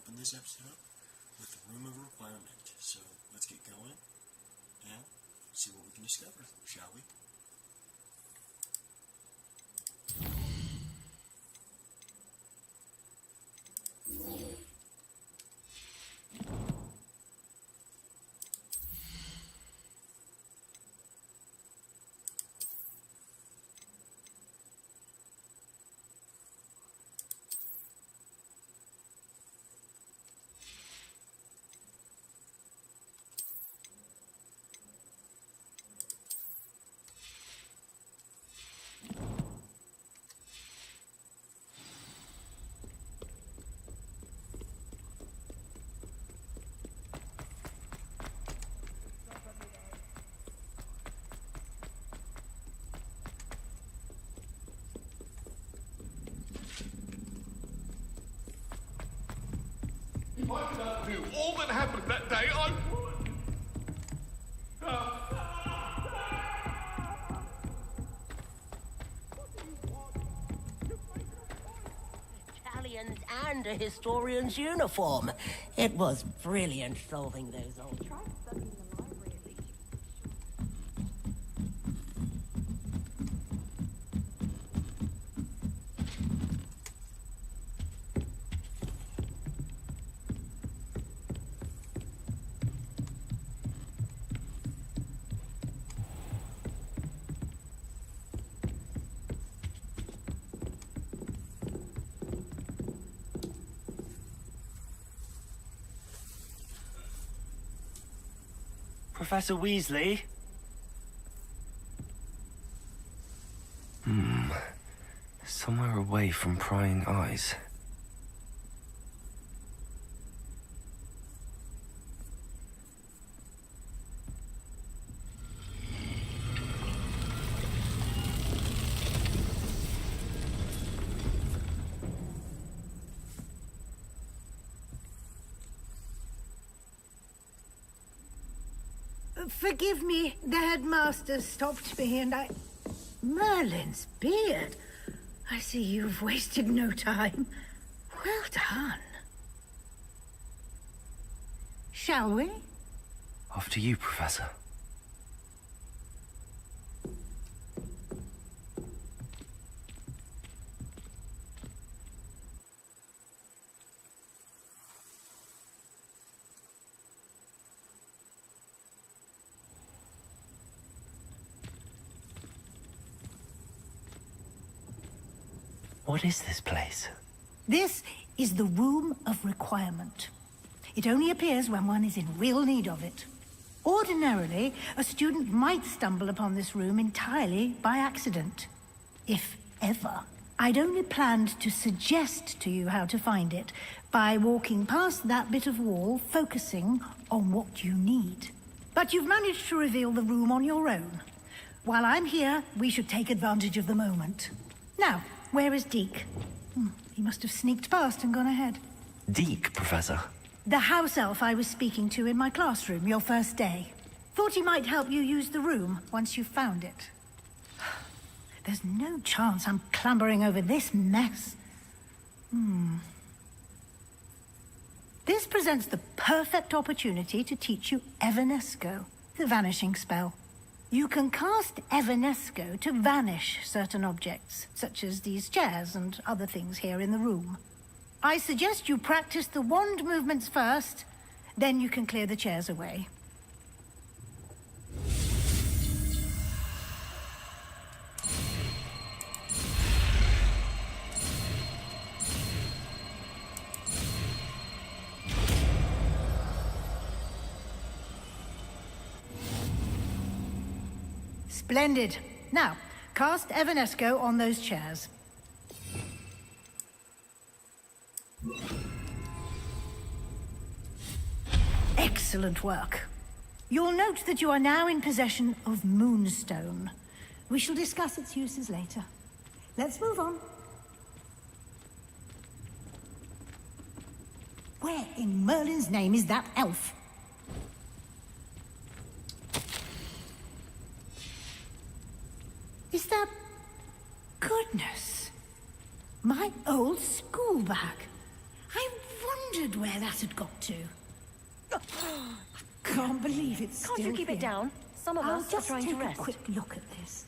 open this episode up with the Room of Requirement. So let's get going and see what we can discover, shall we? If I could undo all that happened that day, I would. Italians and a historian's uniform. It was brilliant solving those old... Try studying the library at least. Professor Weasley? Somewhere away from prying eyes. Forgive me, the headmaster stopped me and I... Merlin's beard. I see you've wasted no time. Well done. Shall we? After you, Professor. What is this place? This is the Room of Requirement. It only appears when one is in real need of it. Ordinarily, a student might stumble upon this room entirely by accident. If ever. I'd only planned to suggest to you how to find it by walking past that bit of wall, focusing on what you need. But you've managed to reveal the room on your own. While I'm here, we should take advantage of the moment. Now, where is Deke? He must have sneaked past and gone ahead. Deke, Professor. The house elf I was speaking to in my classroom your first day. Thought he might help you use the room once you found it. There's no chance I'm clambering over this mess. This presents the perfect opportunity to teach you Evanesco, the vanishing spell. You can cast Evanesco to vanish certain objects, such as these chairs and other things here in the room. I suggest you practice the wand movements first, then you can clear the chairs away. Splendid. Now, cast Evanesco on those chairs. Excellent work. You'll note that you are now in possession of Moonstone. We shall discuss its uses later. Let's move on. Where in Merlin's name is that elf? Is that... Goodness. My old school bag. I wondered where that had got to. Can't believe it's still Can't you keep here. it down? Some of I'll us are just trying take to rest. a quick look at this.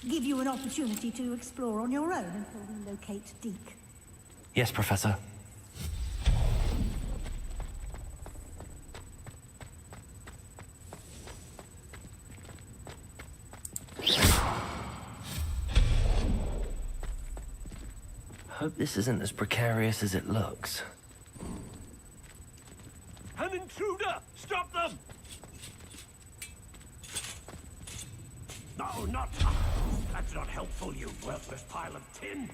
Give you an opportunity to explore on your own until we locate Deke. Yes, Professor. Hope this isn't as precarious as it looks. An intruder! Stop them! No, not... That's not helpful, you worthless pile of tin.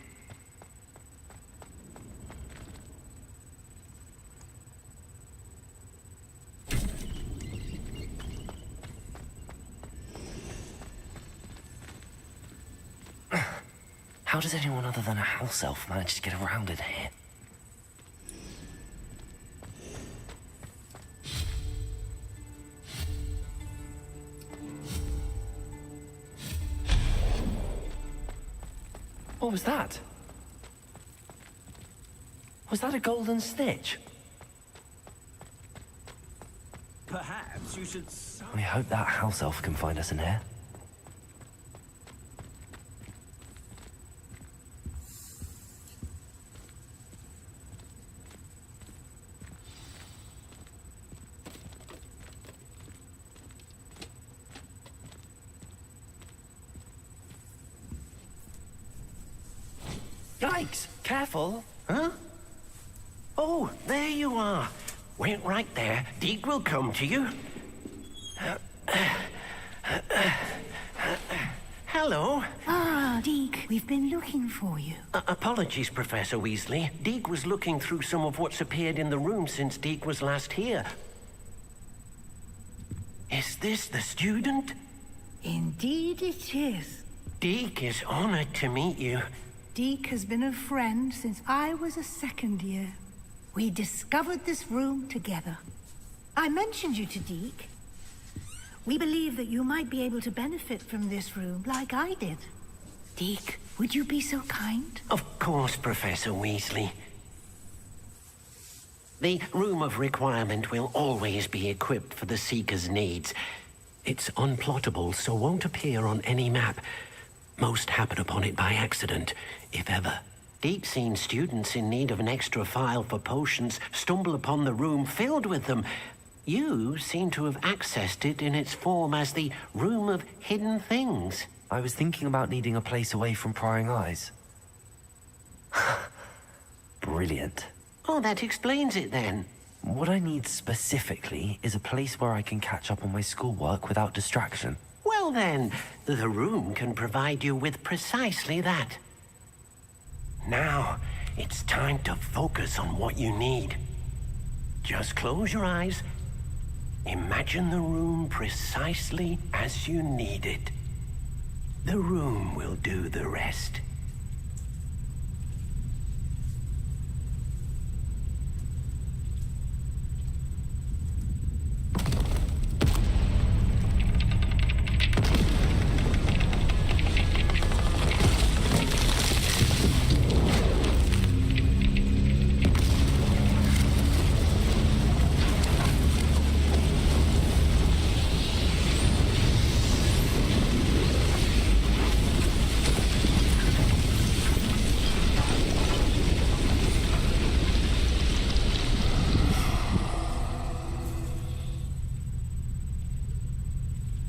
How does anyone other than a house elf manage to get around in here? What was that? Was that a golden snitch? Perhaps you should... I hope that house elf can find us in here. Yikes! Careful! Huh? Oh, there you are. Wait right there. Deke will come to you. Hello. Ah, Deke, we've been looking for you. Apologies, Professor Weasley. Deke was looking through some of what's appeared in the room since Deke was last here. Is this the student? Indeed it is. Deke is honored to meet you. Deke has been a friend since I was a second year. We discovered this room together. I mentioned you to Deke. We believe that you might be able to benefit from this room like I did. Deke, would you be so kind? Of course, Professor Weasley. The Room of Requirement will always be equipped for the Seeker's needs. It's unplottable, so won't appear on any map. Most happen upon it by accident, if ever. Deke's seen students in need of an extra file for potions stumble upon the room filled with them. You seem to have accessed it in its form as the Room of Hidden Things. I was thinking about needing a place away from prying eyes. Brilliant. Oh, that explains it then. What I need specifically is a place where I can catch up on my schoolwork without distraction. Well then, the room can provide you with precisely that. Now, it's time to focus on what you need. Just close your eyes. Imagine the room precisely as you need it. The room will do the rest.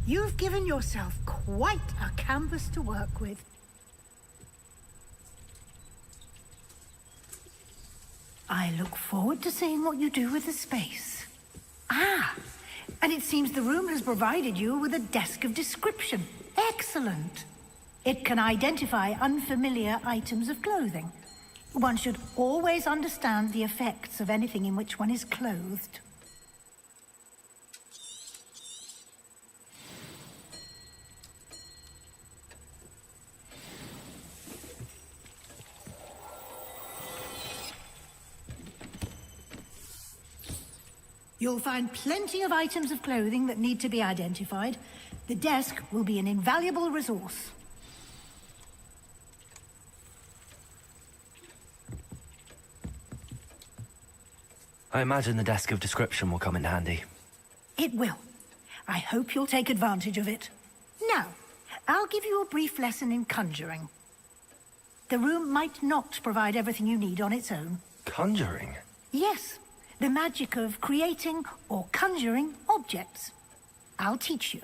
You've given yourself quite a canvas to work with. I look forward to seeing what you do with the space. Ah, and it seems the room has provided you with a desk of description. Excellent. It can identify unfamiliar items of clothing. One should always understand the effects of anything in which one is clothed. You'll find plenty of items of clothing that need to be identified. The desk will be an invaluable resource. I imagine the desk of description will come in handy. It will. I hope you'll take advantage of it. Now, I'll give you a brief lesson in conjuring. The room might not provide everything you need on its own. Conjuring? Yes, the magic of creating or conjuring objects. I'll teach you.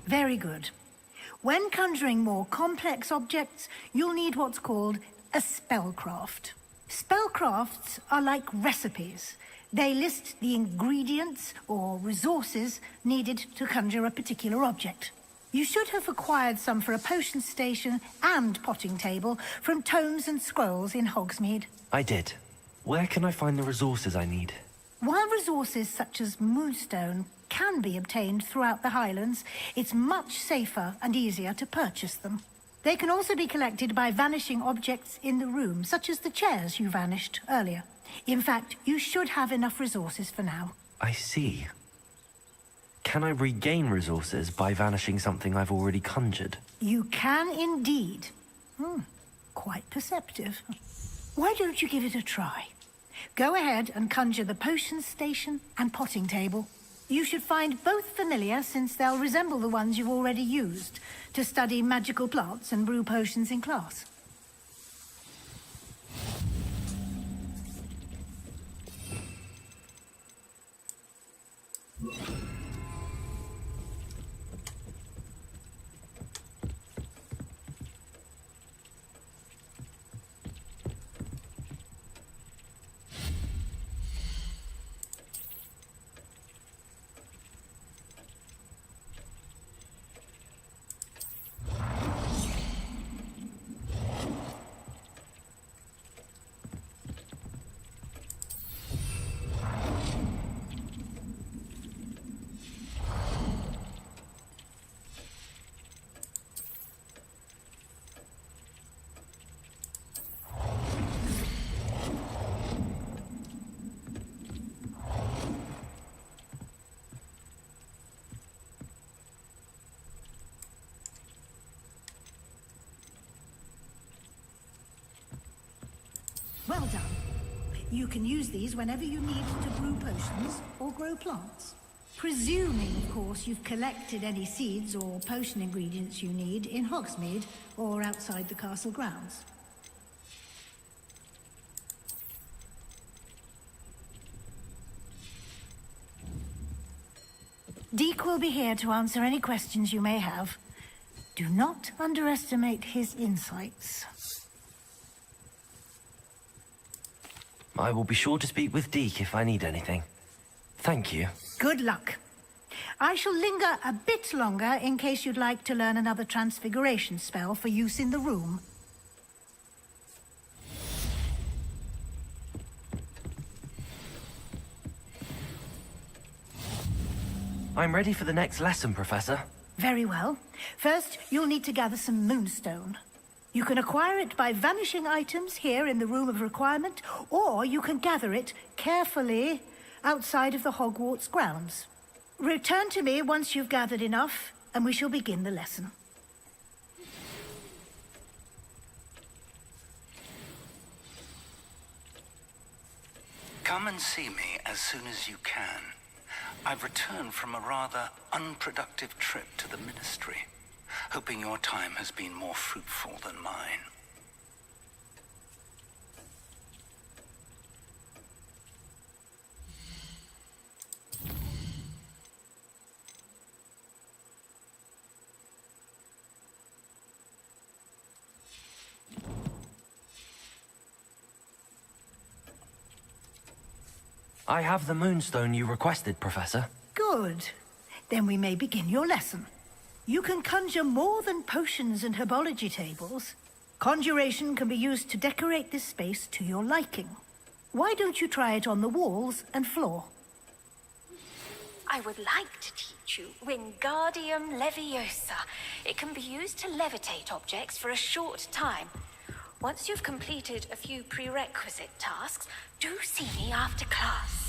Very good. When conjuring more complex objects, you'll need what's called a spellcraft. Spellcrafts are like recipes. They list the ingredients or resources needed to conjure a particular object. You should have acquired some for a potion station and potting table from tomes and scrolls in Hogsmeade. I did. Where can I find the resources I need? While resources such as moonstone can be obtained throughout the Highlands, it's much safer and easier to purchase them. They can also be collected by vanishing objects in the room, such as the chairs you vanished earlier. In fact, you should have enough resources for now. I see. Can I regain resources by vanishing something I've already conjured? You can indeed. Quite perceptive. Why don't you give it a try? Go ahead and conjure the potion station and potting table. You should find both familiar, since they'll resemble the ones you've already used to study magical plants and brew potions in class. Well done. You can use these whenever you need to brew potions or grow plants. Presuming, of course, you've collected any seeds or potion ingredients you need in Hogsmeade or outside the castle grounds. Deke will be here to answer any questions you may have. Do not underestimate his insights. I will be sure to speak with Deke if I need anything. Thank you. Good luck. I shall linger a bit longer in case you'd like to learn another transfiguration spell for use in the room. I'm ready for the next lesson, Professor. Very well. First, you'll need to gather some moonstone. You can acquire it by vanishing items here in the Room of Requirement, or you can gather it carefully outside of the Hogwarts grounds. Return to me once you've gathered enough, and we shall begin the lesson. Come and see me as soon as you can. I've returned from a rather unproductive trip to the Ministry, hoping your time has been more fruitful than mine. I have the moonstone you requested, Professor. Good. Then we may begin your lesson. You can conjure more than potions and herbology tables. Conjuration can be used to decorate this space to your liking. Why don't you try it on the walls and floor? I would like to teach you Wingardium Leviosa. It can be used to levitate objects for a short time. Once you've completed a few prerequisite tasks, do see me after class.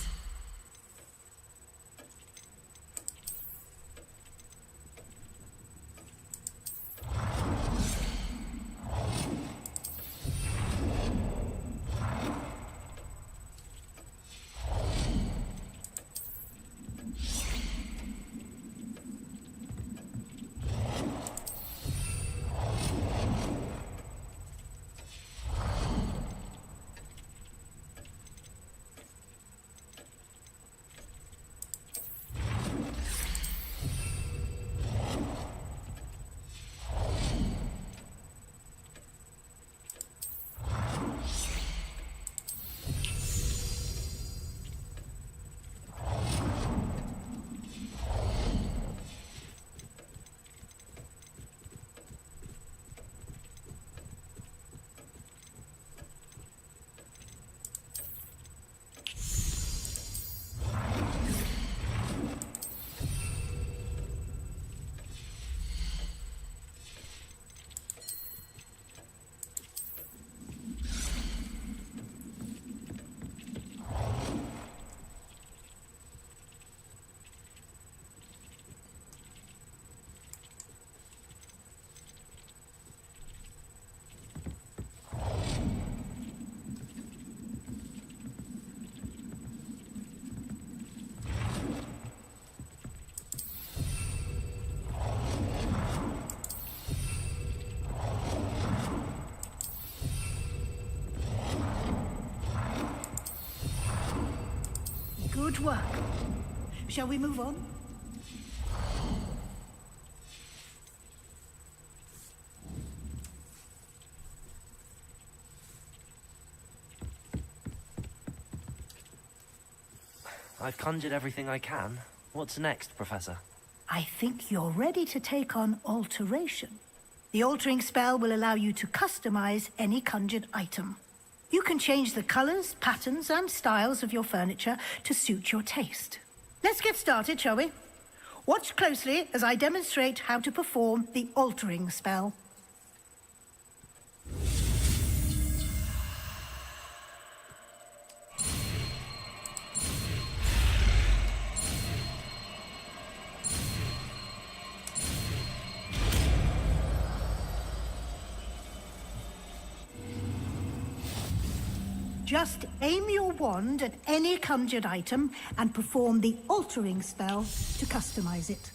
Good work. Shall we move on? I've conjured everything I can. What's next, Professor? I think you're ready to take on alteration. The altering spell will allow you to customize any conjured item. You can change the colors, patterns, and styles of your furniture to suit your taste. Let's get started, shall we? Watch closely as I demonstrate how to perform the altering spell. Just aim your wand at any conjured item and perform the altering spell to customize it.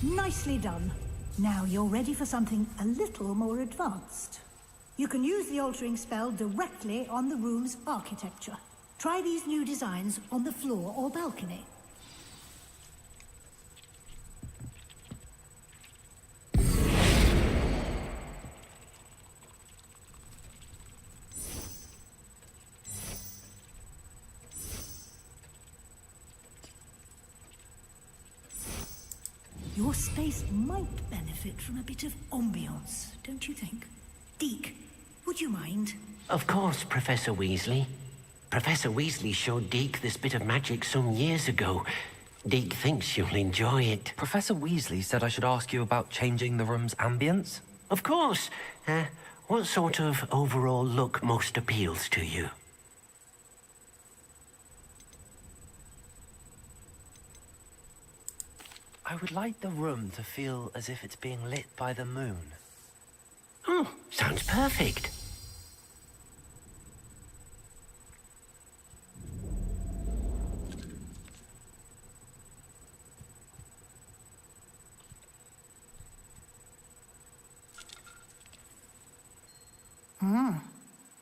Nicely done. Now you're ready for something a little more advanced. You can use the altering spell directly on the room's architecture. Try these new designs on the floor or balcony. Your space might benefit from a bit of ambiance, don't you think? Deke, would you mind? Of course, Professor Weasley. Professor Weasley showed Deke this bit of magic some years ago. Deke thinks you'll enjoy it. Professor Weasley said I should ask you about changing the room's ambience? Of course. What sort of overall look most appeals to you? I would like the room to feel as if it's being lit by the moon. Oh, sounds perfect.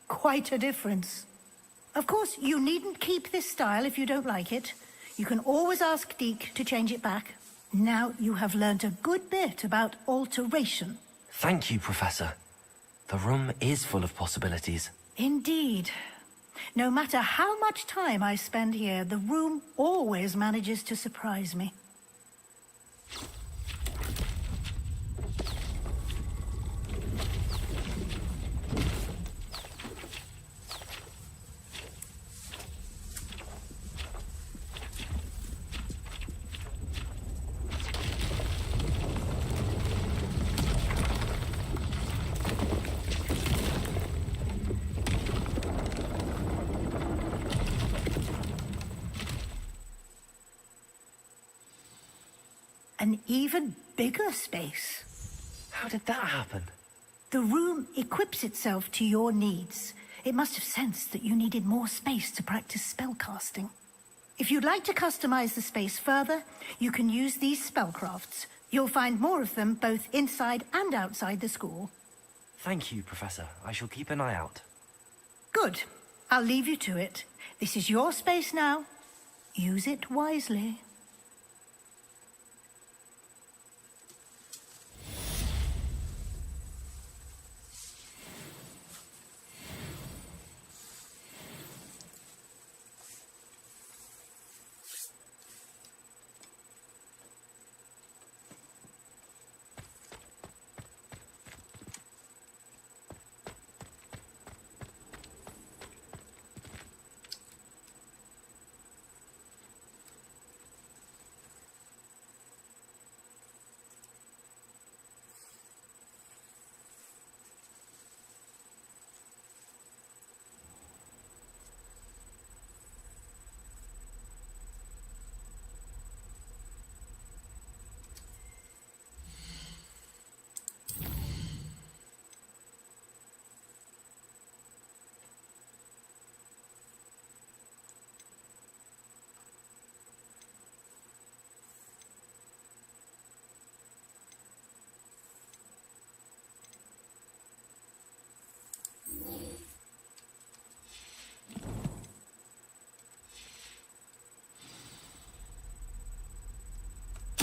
Quite a difference. Of course, you needn't keep this style if you don't like it. You can always ask Deke to change it back. Now you have learnt a good bit about alteration. Thank you, Professor. The room is full of possibilities. Indeed. No matter how much time I spend here, the room always manages to surprise me. An even bigger space. How did that happen? The room equips itself to your needs. It must have sensed that you needed more space to practice spellcasting. If you'd like to customize the space further, you can use these spellcrafts. You'll find more of them both inside and outside the school. Thank you, Professor. I shall keep an eye out. Good. I'll leave you to it. This is your space now. Use it wisely.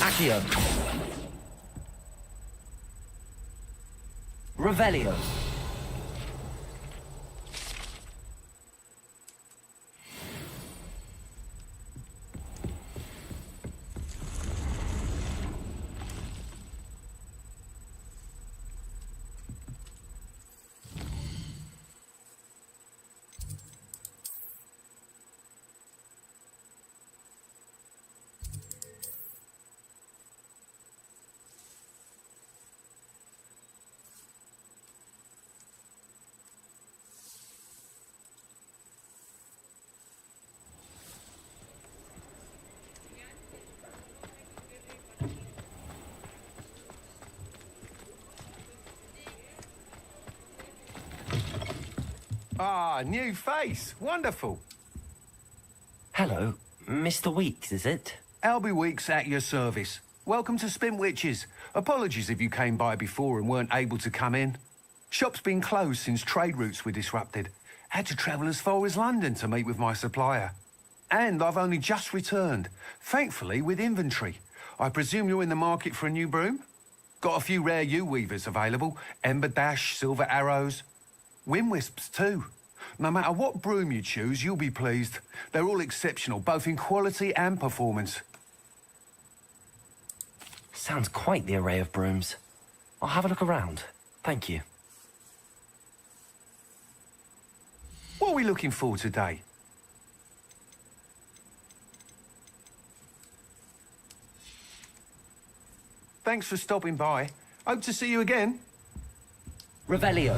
Accio. Revelio. Ah, new face. Wonderful. Hello, Mr. Weeks, is it? Albie Weeks at your service. Welcome to Spintwitches. Apologies if you came by before and weren't able to come in. Shop's been closed since trade routes were disrupted. Had to travel as far as London to meet with my supplier. And I've only just returned, thankfully with inventory. I presume you're in the market for a new broom? Got a few rare yew-weavers available. Ember Dash, Silver Arrows. Wind Wisps too. No matter what broom you choose, you'll be pleased. They're all exceptional, both in quality and performance. Sounds quite the array of brooms. I'll have a look around. Thank you. What are we looking for today? Thanks for stopping by. Hope to see you again. Revelio.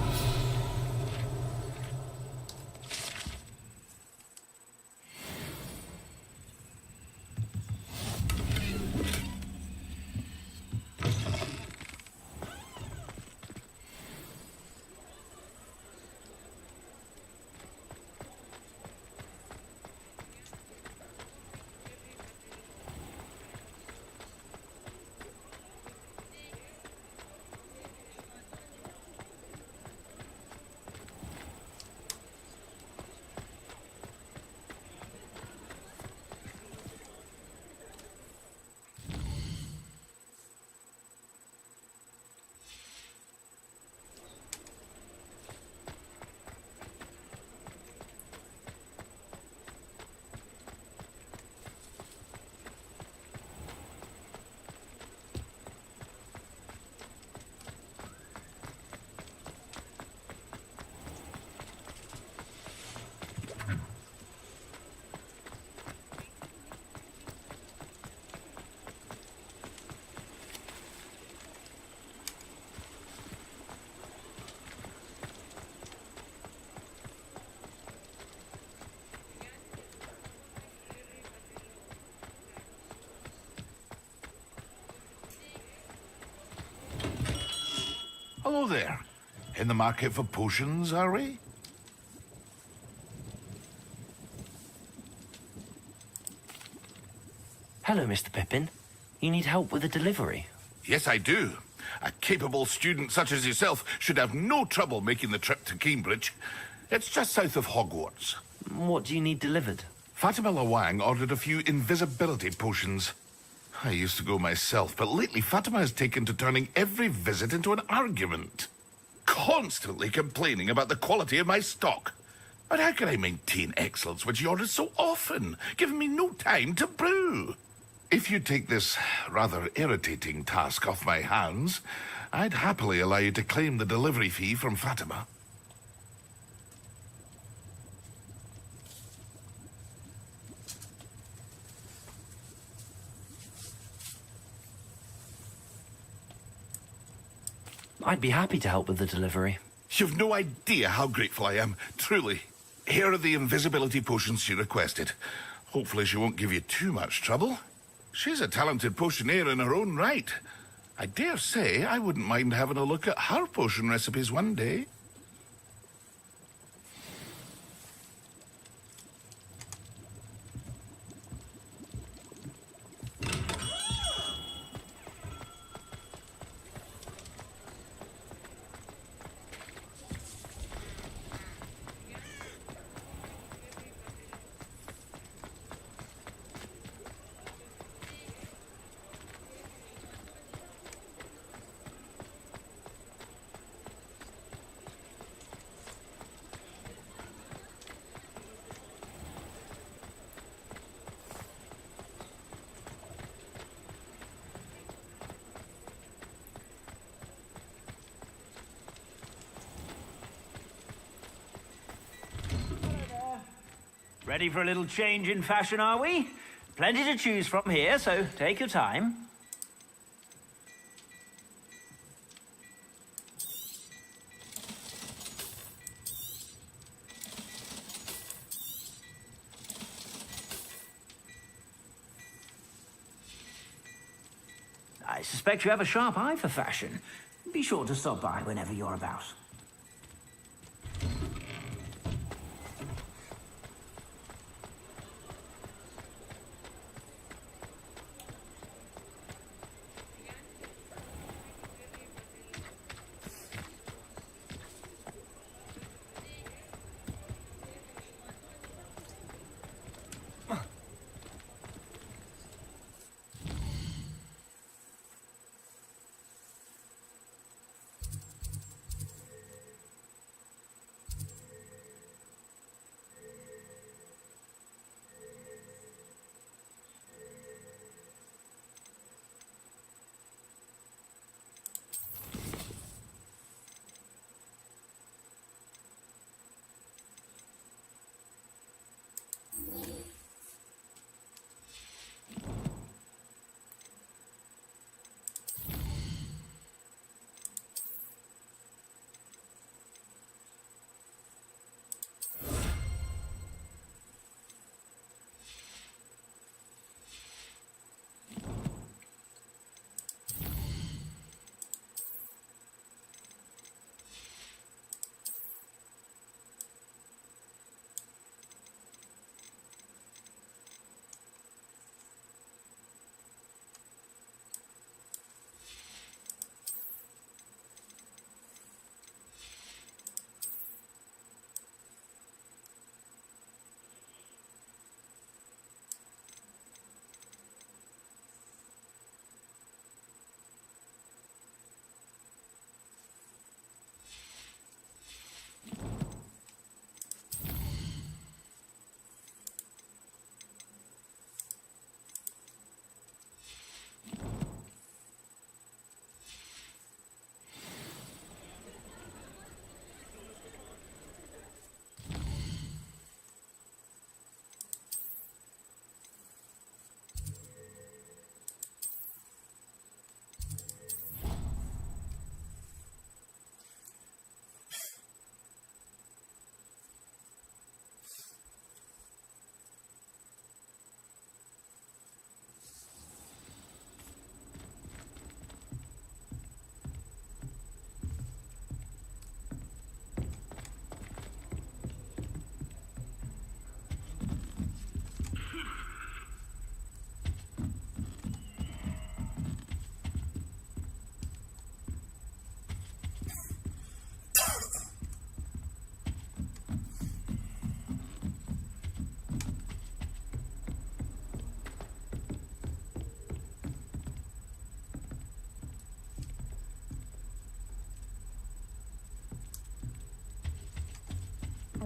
Hello there. In the market for potions, are we? Hello, Mr. Pippin. You need help with a delivery? Yes, I do. A capable student such as yourself should have no trouble making the trip to Cambridge. It's just south of Hogwarts. What do you need delivered? Fatima Lawang ordered a few invisibility potions. I used to go myself, but lately Fatima has taken to turning every visit into an argument. Constantly complaining about the quality of my stock. But how can I maintain excellence when she orders so often, giving me no time to brew? If you take this rather irritating task off my hands, I'd happily allow you to claim the delivery fee from Fatima. I'd be happy to help with the delivery. You've no idea how grateful I am, truly. Here are the invisibility potions she requested. Hopefully she won't give you too much trouble. She's a talented potioneer in her own right. I dare say I wouldn't mind having a look at her potion recipes one day. Ready for a little change in fashion, are we? Plenty to choose from here, so take your time. I suspect you have a sharp eye for fashion. Be sure to stop by whenever you're about.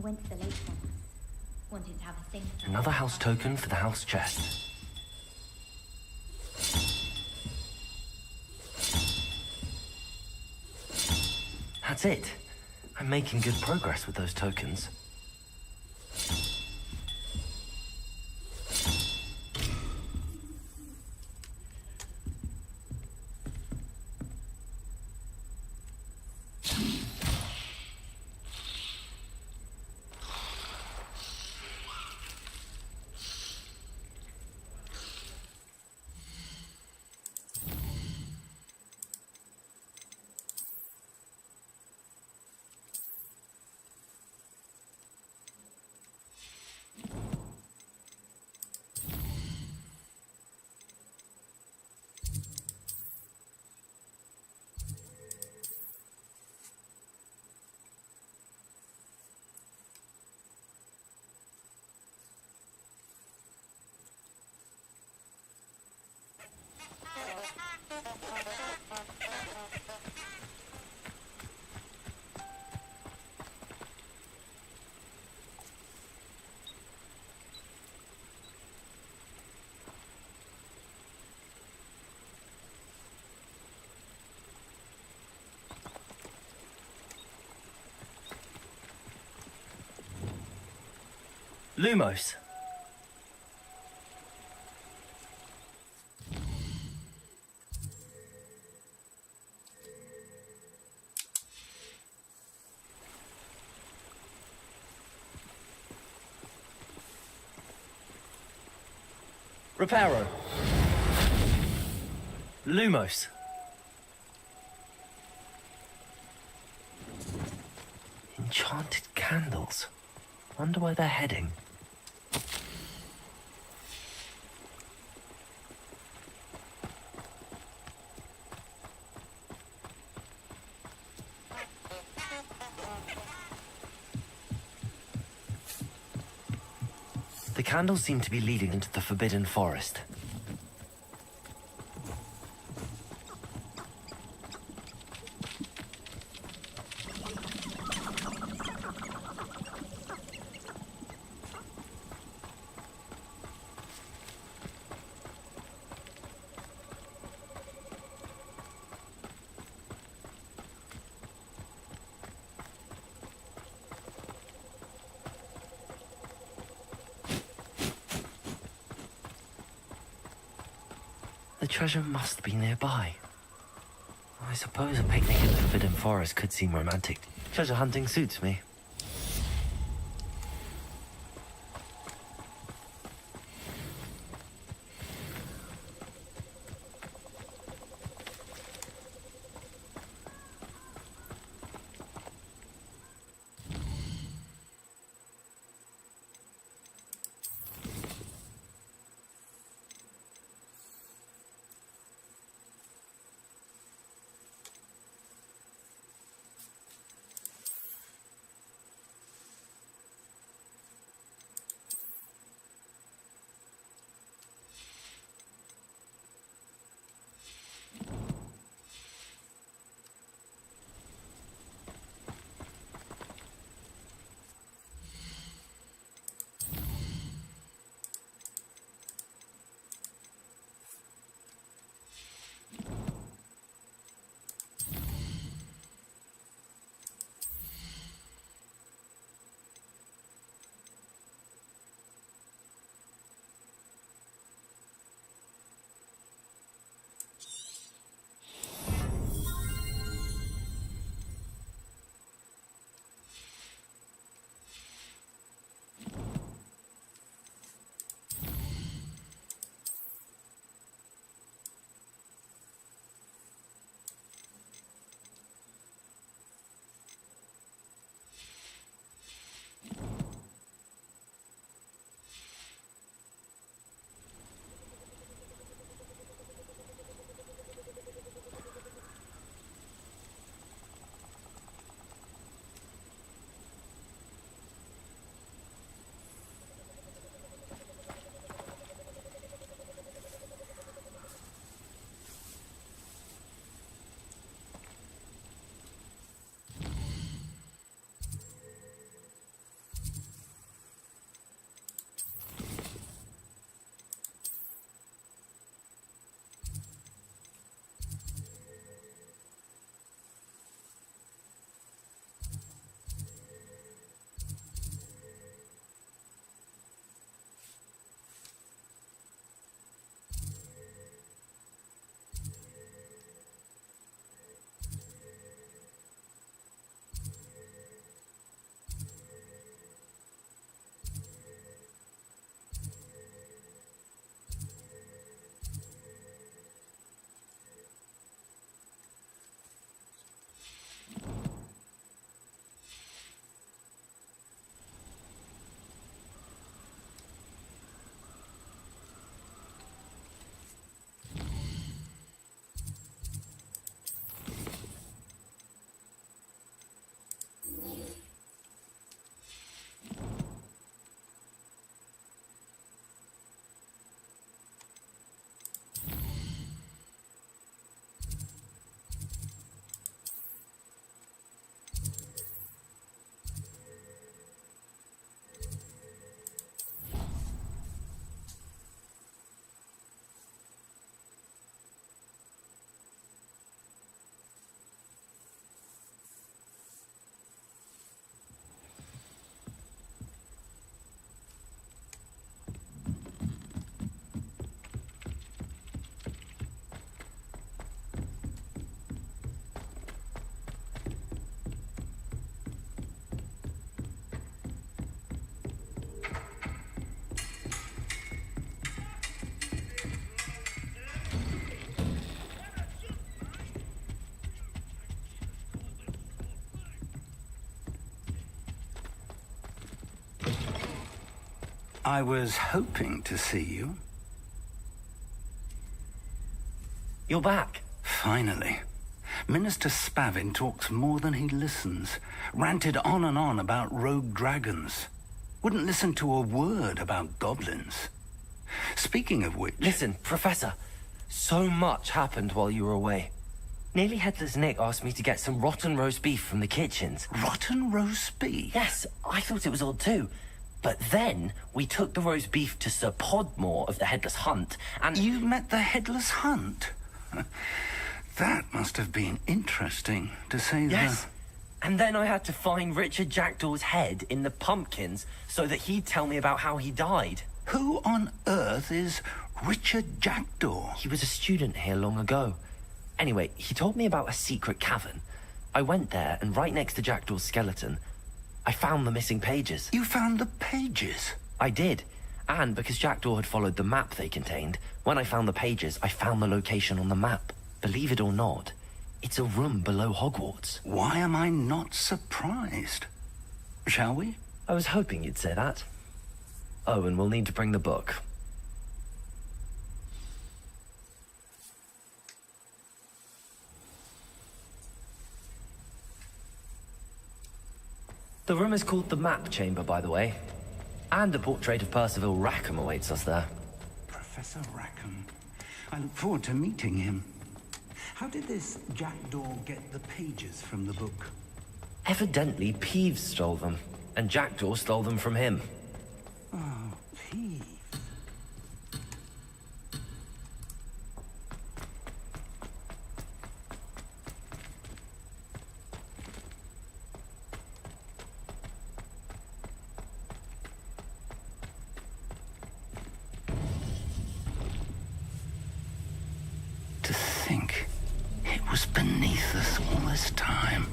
went to the lake once. Wanted to have a think. Another house token for the house chest. That's it. I'm making good progress with those tokens. Lumos. Reparo. Lumos. Enchanted candles. Wonder where they're heading. The candles seem to be leading into the Forbidden Forest. The treasure must be nearby. I suppose a picnic in the Forbidden Forest could seem romantic. Treasure hunting suits me. I was hoping to see you. You're back. Finally. Minister Spavin talks more than he listens. Ranted on and on about rogue dragons. Wouldn't listen to a word about goblins. Speaking of which... Listen, Professor. So much happened while you were away. Nearly Headless Nick asked me to get some rotten roast beef from the kitchens. Rotten roast beef? Yes, I thought it was odd too. But then we took the roast beef to Sir Podmore of the Headless Hunt, and... You met the Headless Hunt? That must have been interesting, to say the... Yes. And then I had to find Richard Jackdaw's head in the pumpkins so that he'd tell me about how he died. Who on earth is Richard Jackdaw? He was a student here long ago. Anyway, he told me about a secret cavern. I went there, and right next to Jackdaw's skeleton, I found the missing pages. You found the pages? I did. And because Jackdaw had followed the map they contained, when I found the pages, I found the location on the map. Believe it or not, it's a room below Hogwarts. Why am I not surprised? Shall we? I was hoping you'd say that. Oh, and we'll need to bring the book. The room is called the Map Chamber, by the way. And a portrait of Percival Rackham awaits us there. Professor Rackham. I look forward to meeting him. How did this Jackdaw get the pages from the book? Evidently, Peeves stole them, and Jackdaw stole them from him. Oh, Peeves. To think it was beneath us all this time.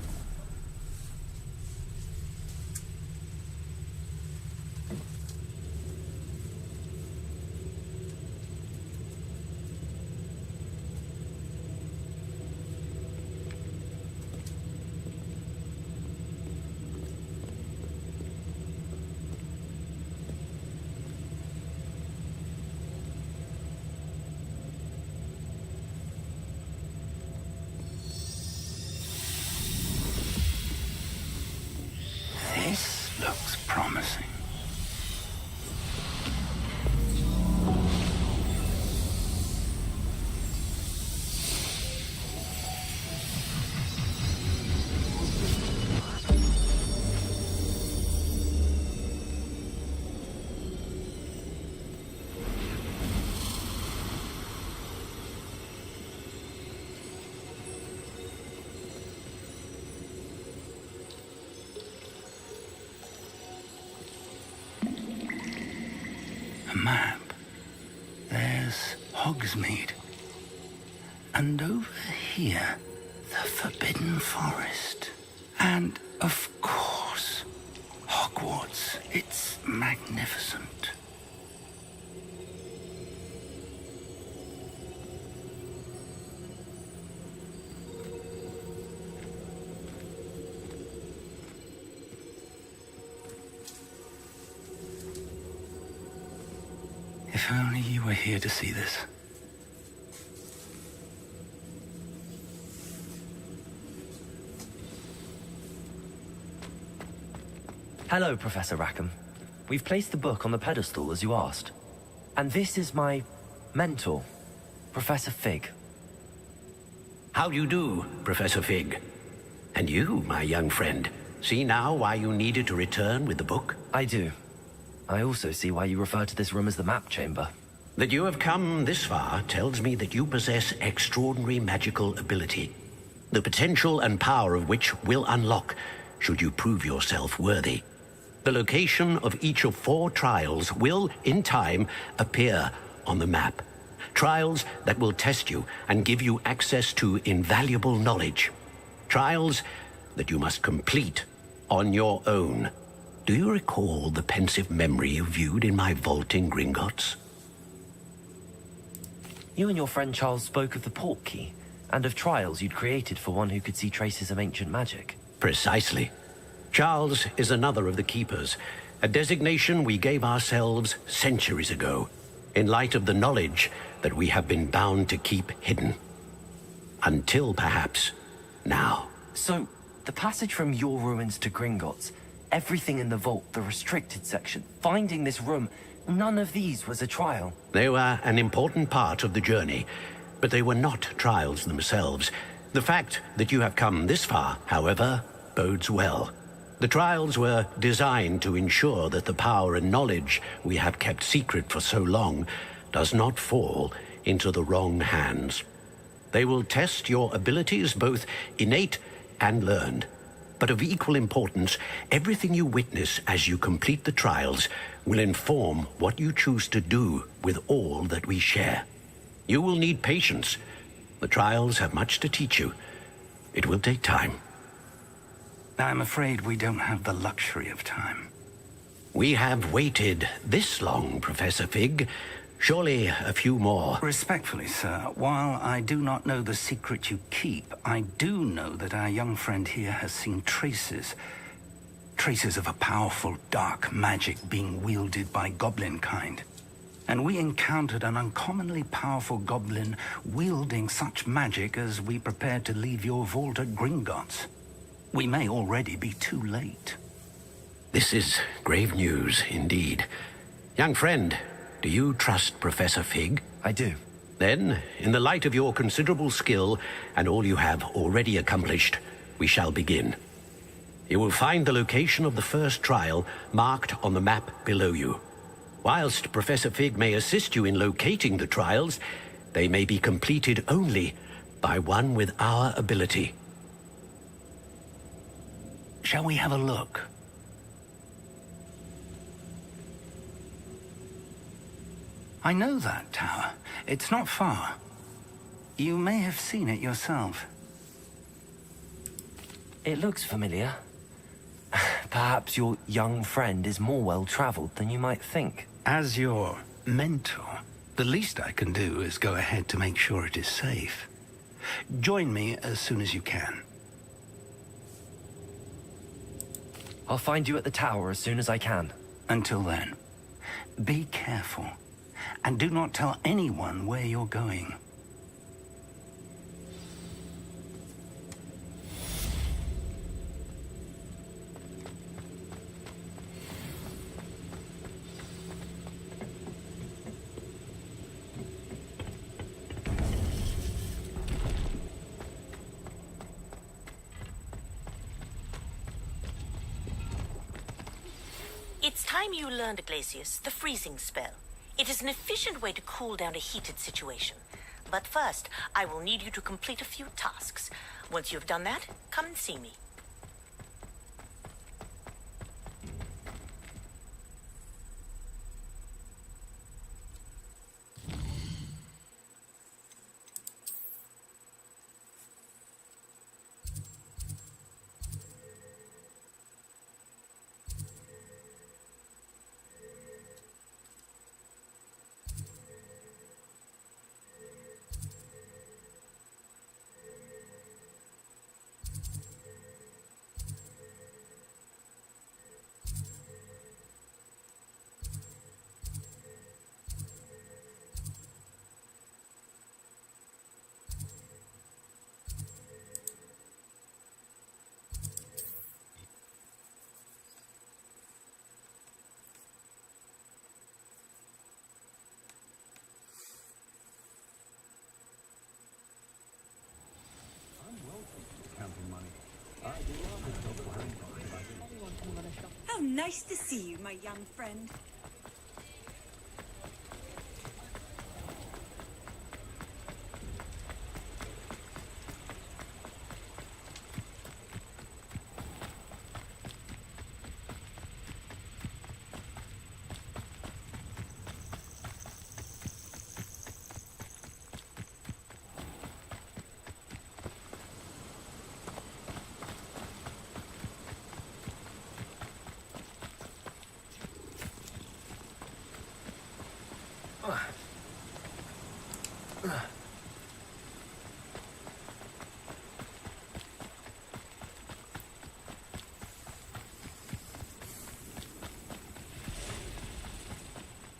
This looks promising. A map. There's Hogsmeade. And over here, the Forbidden Forest. And, of course, Hogwarts. It's magnificent. If only you were here to see this. Hello, Professor Rackham. We've placed the book on the pedestal, as you asked. And this is my mentor, Professor Fig. How do you do, Professor Fig? And you, my young friend, see now why you needed to return with the book? I do. I also see why you refer to this room as the Map Chamber. That you have come this far tells me that you possess extraordinary magical ability, the potential and power of which will unlock should you prove yourself worthy. The location of each of 4 trials will, in time, appear on the map. Trials that will test you and give you access to invaluable knowledge. Trials that you must complete on your own. Do you recall the pensive memory you viewed in my vault in Gringotts? You and your friend Charles spoke of the Portkey, and of trials you'd created for one who could see traces of ancient magic. Precisely. Charles is another of the keepers, a designation we gave ourselves centuries ago, in light of the knowledge that we have been bound to keep hidden. Until, perhaps, now. So, the passage from your ruins to Gringotts, everything in the vault, the restricted section, finding this room, none of these was a trial. They were an important part of the journey, but they were not trials themselves. The fact that you have come this far, however, bodes well. The trials were designed to ensure that the power and knowledge we have kept secret for so long does not fall into the wrong hands. They will test your abilities, both innate and learned. But of equal importance, everything you witness as you complete the trials will inform what you choose to do with all that we share. You will need patience. The trials have much to teach you. It will take time. I'm afraid we don't have the luxury of time. We have waited this long, Professor Fig. Surely a few more. Respectfully, sir, while I do not know the secret you keep, I do know that our young friend here has seen traces of a powerful dark magic being wielded by goblin kind. And we encountered an uncommonly powerful goblin wielding such magic as we prepared to leave your vault at Gringotts. We may already be too late. This is grave news, indeed. Young friend, do you trust Professor Fig? I do. Then, in the light of your considerable skill and all you have already accomplished, we shall begin. You will find the location of the first trial marked on the map below you. Whilst Professor Fig may assist you in locating the trials, they may be completed only by one with our ability. Shall we have a look? I know that tower. It's not far. You may have seen it yourself. It looks familiar. Perhaps your young friend is more well-traveled than you might think. As your mentor, the least I can do is go ahead to make sure it is safe. Join me as soon as you can. I'll find you at the tower as soon as I can. Until then, be careful. And do not tell anyone where you're going. It's time you learned, Glacius, the freezing spell. It is an efficient way to cool down a heated situation. But first, I will need you to complete a few tasks. Once you have done that, come and see me. How nice to see you, my young friend.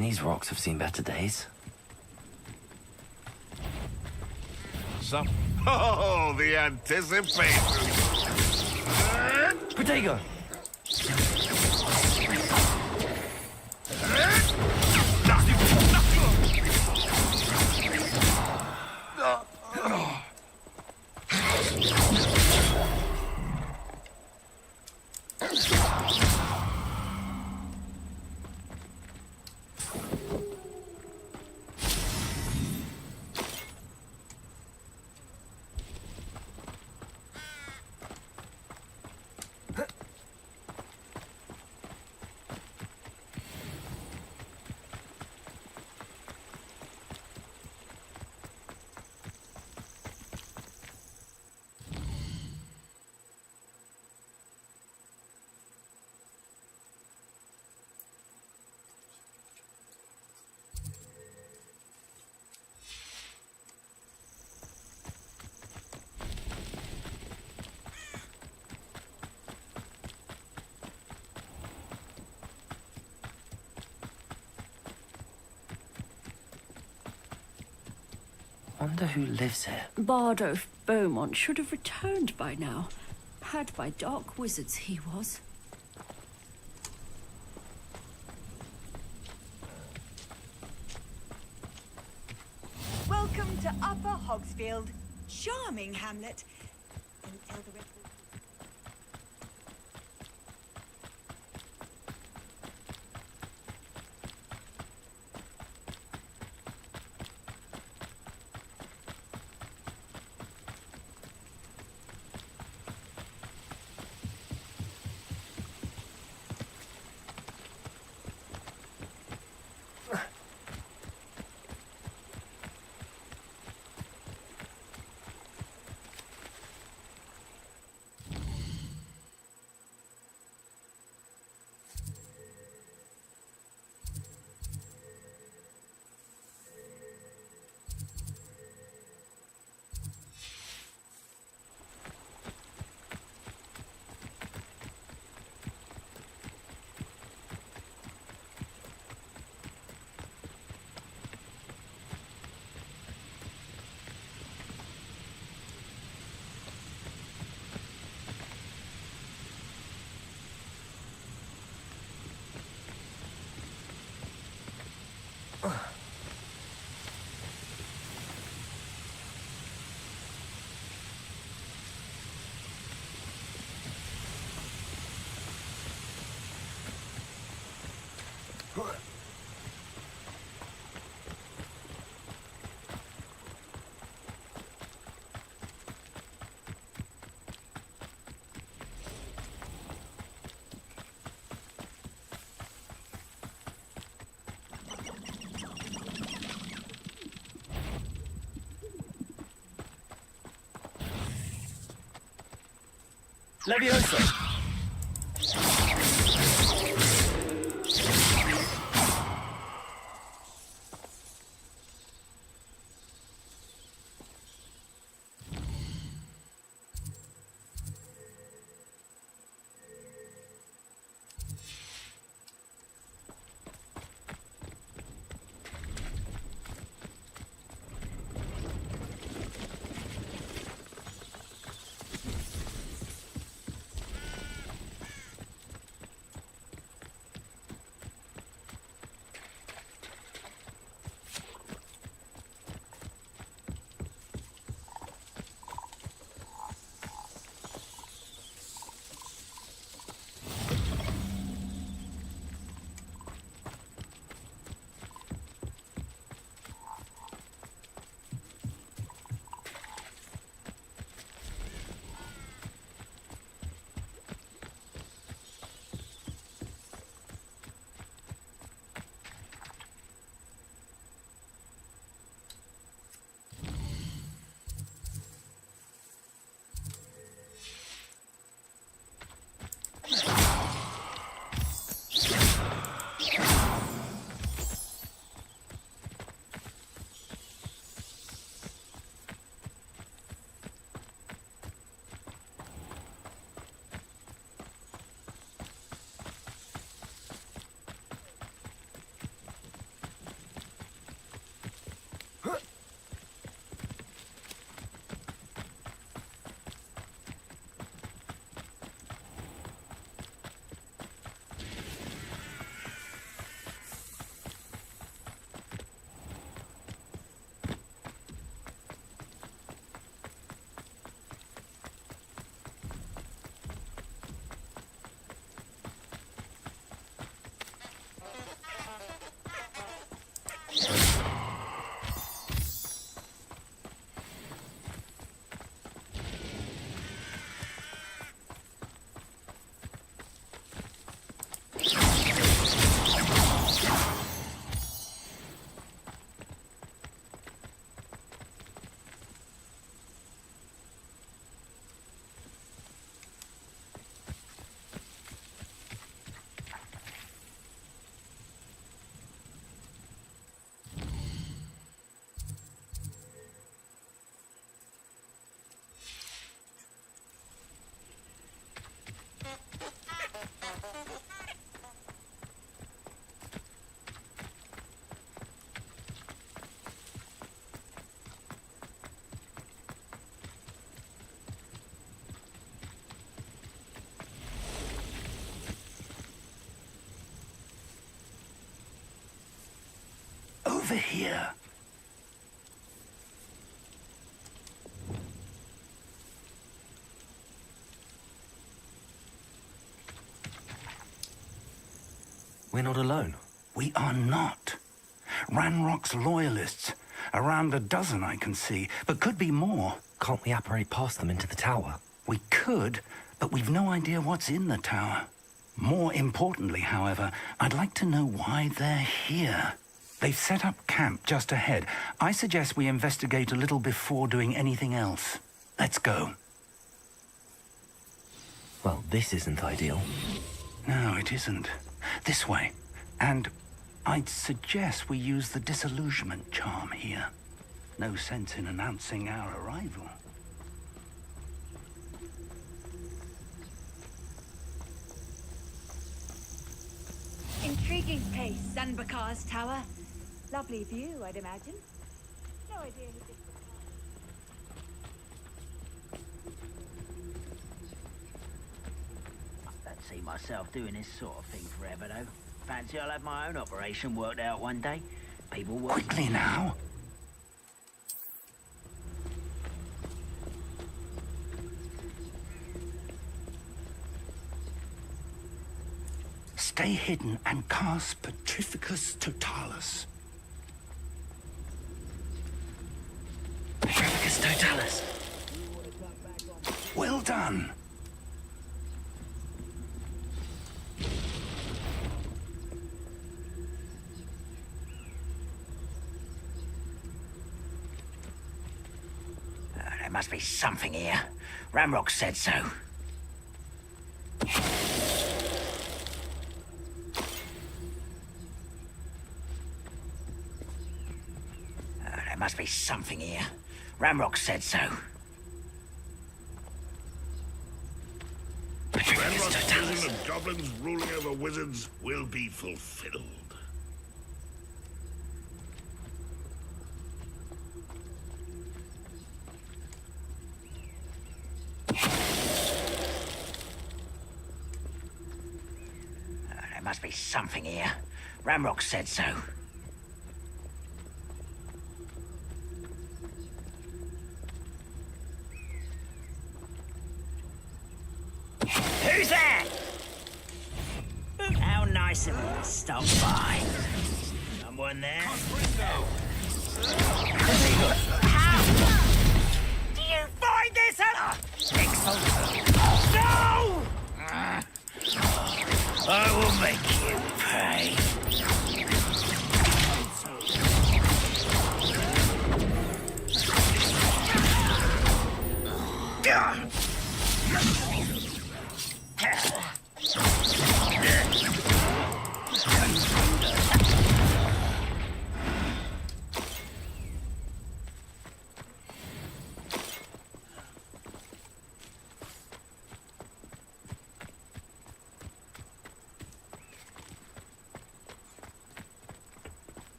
These rocks have seen better days. Oh, the anticipation! Protego! Wonder who lives here. Bardolph Beaumont should have returned by now. Had by dark wizards he was. Welcome to Upper Hogsfield. Charming hamlet. Don't tell the rest of Levioso! over here. We're not alone. We are not. Ranrock's loyalists. Around a dozen I can see, but could be more. Can't we apparate past them into the tower? We could, but we've no idea what's in the tower. More importantly, however, I'd like to know why they're here. They've set up camp just ahead. I suggest we investigate a little before doing anything else. Let's go. Well, this isn't ideal. No, it isn't. This way. And I'd suggest we use the disillusionment charm here. No sense in announcing our arrival. Intriguing place, Sanbakar's tower. Lovely view, I'd imagine. No idea who did I don't see myself doing this sort of thing forever, though. Fancy I'll have my own operation worked out one day. People work... Quickly now. Stay hidden and cast Petrificus Totalis. Petrificus Totalis. Well done. There must be something here. Ramrock said so. There must be something here. Ramrock said so. Ranrock's vision of goblins ruling over wizards will be fulfilled. There must be something here. Ramrock said so. Who's there? How nice of you to stop by. Someone there? How? Do you find this No! I will make you pay.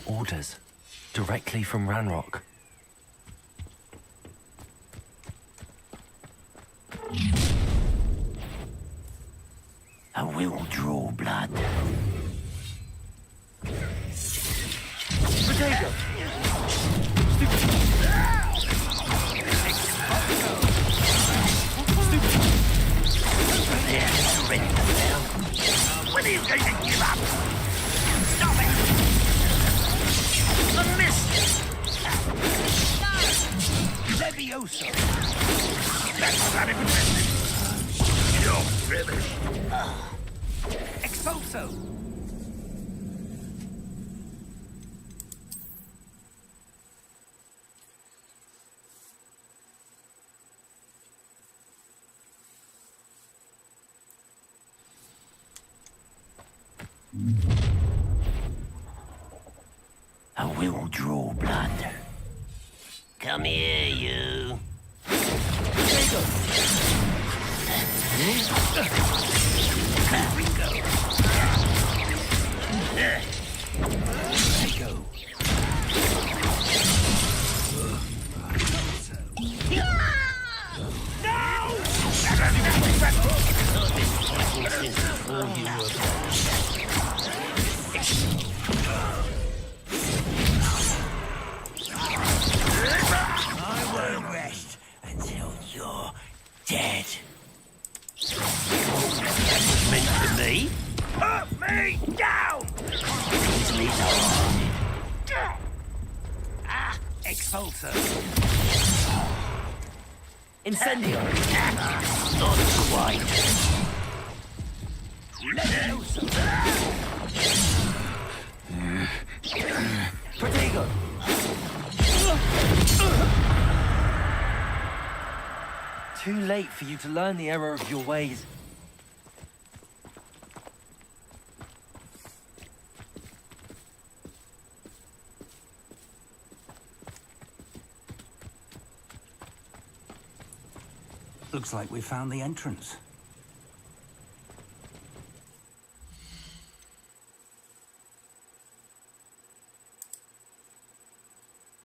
Orders. Directly from Ranrock. I will draw blood. Potato! When are you going to give up? Stop it! The mist! Levioso! That's not even missing. You're finished. Expulso! I will draw blood. Come here, you. There we go. There we go. No! Expulsor. Incendio. Not quite. Protego. Too late for you to learn the error of your ways. Looks like we found the entrance.